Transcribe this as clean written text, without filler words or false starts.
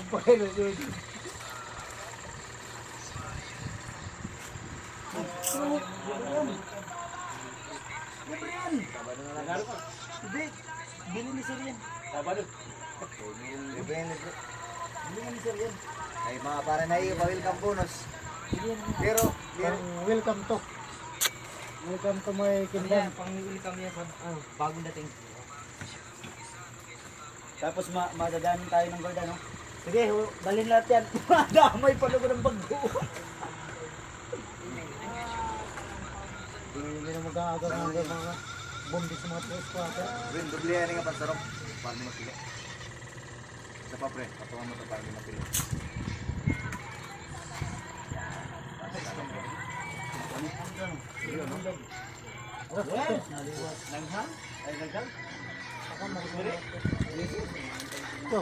Pakilo yun. Libre yan. Hindi. Bili ni Sir yan. Libre yan, libre. Bili ni Sir yan. Ay mga para na iyo, welcome bonus. Pero, Welcome to. Welcome to my kingdom. Pang-welcome yan, bagong dating. tapos madadaanin tayo ng gold, ano? Sige, dalhin lahat yan. Damay pa naman ng bago. Hindi na mag-aaga mga bombi sa mga presko. Rin, dubli yan nga pansarong. Para di mapili. Isa pa pre, patungan mo ito para di mapili. Ito,